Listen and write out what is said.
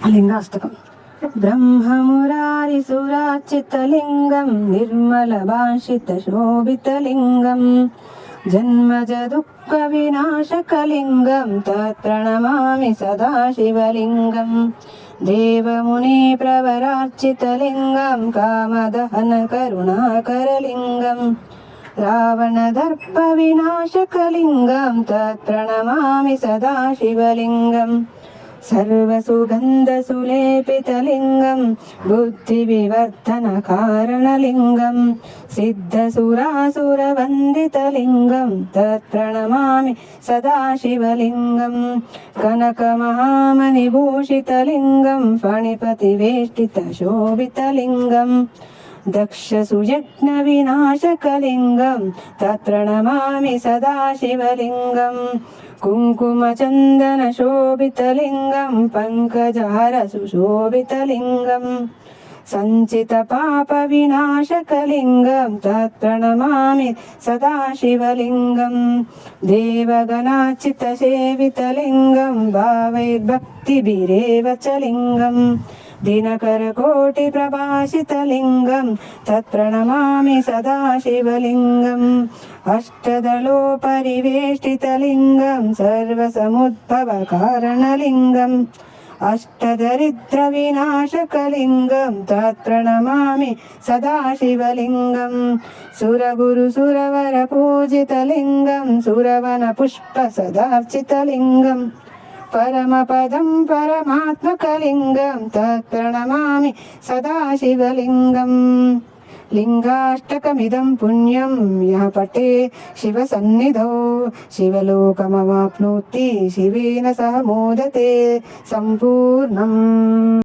लिंगाष्टकम्। ब्रह्ममुरारिसुरार्चितलिङ्गं निर्मलभाषितशोभितलिङ्गं जन्मजदुःखविनाशकलिङ्गं तत्प्रणमामि सदा शिवलिङ्गं देवमुनिप्रवरार्चितलिङ्गं कामदहनकरुणाकरलिङ्गं रावणदर्पविनाशकलिङ्गं तत्प्रणमामि सदा शिवलिङ्गं सर्वसुगन्धसुलेपितलिङ्गं बुद्धिविवर्धनकारणलिङ्गं सिद्धसुरासुरवन्दितलिङ्गं तत्प्रणमामि सदा शिवलिङ्गं कनकमहामणिभूषितलिङ्गं फणिपतिवेष्टितशोभितलिङ्गं दक्षसुयज्ञविनाशकलिङ्गं तत्प्रणमामि सदा शिवलिङ्गं कुङ्कुमचन्दनशोभितलिङ्गं पङ्कजहरसुशोभितलिङ्गं सञ्चितपापविनाशकलिङ्गं तत्प्रणमामि सदा शिवलिङ्गं देवगणार्चितसेवितलिङ्गं भावैर्भक्तिभिरेव च लिङ्गं दिनकरकोटिप्रभासितलिङ्गं तत्प्रणमामि सदा शिवलिङ्गम् अष्टदलोपरिवेष्टितलिङ्गं सर्वसमुद्भवकारणलिङ्गम् अष्टदरिद्रविनाशकलिङ्गं तत्प्रणमामि सदा शिवलिङ्गं सुरगुरुसुरवरपूजितलिङ्गं सुरवनपुष्पसदार्चितलिङ्गं परमपदं परमात्मकलिङ्गं तत्प्रणमामि सदा शिवलिङ्गं लिङ्गाष्टकमिदं पुण्यं यः पठे शिवसन्निधौ शिवलोकमवाप्नोति शिवेन सह मोदते सम्पूर्णम्।